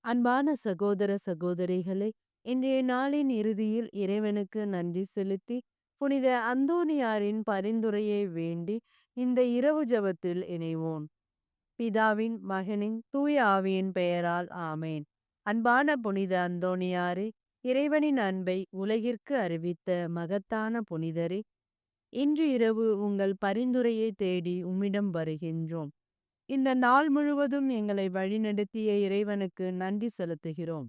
அன்பான சகோதர சகோதரிகளே, இன்றைய நாளின் இறுதியில் இறைவனுக்கு நன்றி செலுத்தி, புனித அந்தோணியாரின் பரிந்துரையை வேண்டி, இந்த இரவு ஜெபத்தில் இணைவோம். பிதாவின், மகனின், தூய ஆவியின் பெயரால் ஆமேன். அன்பான புனித அந்தோணியாரே, இறைவனின் அன்பை உலகிற்கு அறிவித்த மகத்தான புனிதரே, இன்று இரவு உங்கள் பரிந்துரையை தேடி உம்மிடம் வருகின்றோம். இந்த நாள் முழுவதும் எங்களை வழிநடத்திய இறைவனுக்கு நன்றி செலுத்துகிறோம்.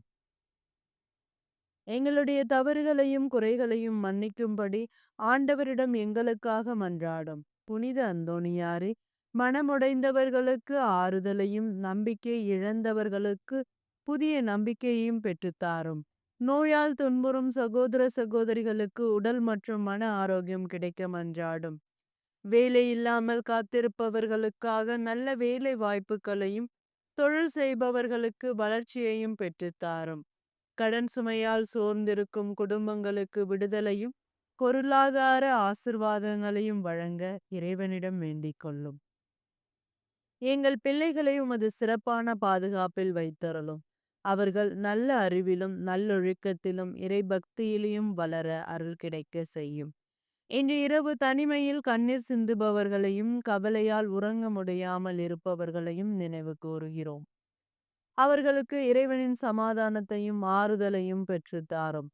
எங்களுடைய தவறுகளையும் குறைகளையும் மன்னிக்கும்படி ஆண்டவரிடம் எங்களுக்காக மன்றாடும். புனித அந்தோணியாரே, மனமுடைந்தவர்களுக்கு ஆறுதலையும் நம்பிக்கை இழந்தவர்களுக்கு புதிய நம்பிக்கையையும் பெற்றுத்தாரும். நோயால் துன்புறும் சகோதர சகோதரிகளுக்கு உடல் மற்றும் மன ஆரோக்கியம் கிடைக்க மன்றாடும். வேலை இல்லாமல் காத்திருப்பவர்களுக்காக நல்ல வேலை வாய்ப்புகளையும் தொழில் செய்பவர்களுக்கு வளர்ச்சியையும் பெற்றுத்தாரும். கடன் சுமையால் சோர்ந்திருக்கும் குடும்பங்களுக்கு விடுதலையும் பொருளாதார ஆசிர்வாதங்களையும் வழங்க இறைவனிடம் வேண்டிக் கொள்ளும். எங்கள் பிள்ளைகளை உமது சிறப்பான பாதுகாப்பில் வைத்தருளும். அவர்கள் நல்ல அறிவிலும் நல்லொழுக்கத்திலும் இறைபக்தியிலும் வளர அருள் கிடைக்க செய்யும். இன்று இரவு தனிமையில் கண்ணீர் சிந்துபவர்களையும் கவலையால் உறங்க முடியாமல் இருப்பவர்களையும் நினைவு கூறுகிறோம். அவர்களுக்கு இறைவனின் சமாதானத்தையும் ஆறுதலையும் பெற்றுத்தாரும்.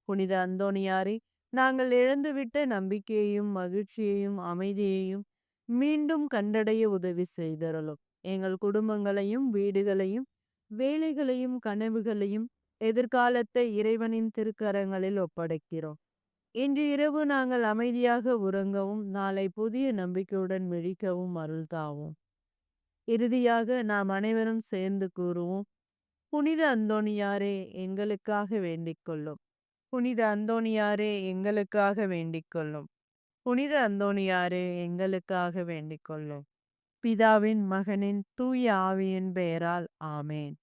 புனித அந்தோணியாரே, நாங்கள் இழந்துவிட்ட நம்பிக்கையையும் மகிழ்ச்சியையும் அமைதியையும் மீண்டும் கண்டடைய உதவி செய்தருளும். எங்கள் குடும்பங்களையும் வீடுகளையும் வேலைகளையும் கனவுகளையும் எதிர்காலத்தை இறைவனின் திருக்கரங்களில் ஒப்படைக்கிறோம். இன்று இரவு நாங்கள் அமைதியாக உறங்கவும் நாளை புதிய நம்பிக்கையுடன் விழிக்கவும் அருள் தாவும். இறுதியாக நாம் அனைவரும் சேர்ந்து கூறுவோம். புனித அந்தோணியாரே, எங்களுக்காக வேண்டிக் கொள்ளும். புனித அந்தோணியாரே, எங்களுக்காக வேண்டிக் கொள்ளும். புனித அந்தோணியாரே, எங்களுக்காக வேண்டிக் கொள்ளும். பிதாவின், மகனின், தூய ஆவியின் பெயரால் ஆமேன்.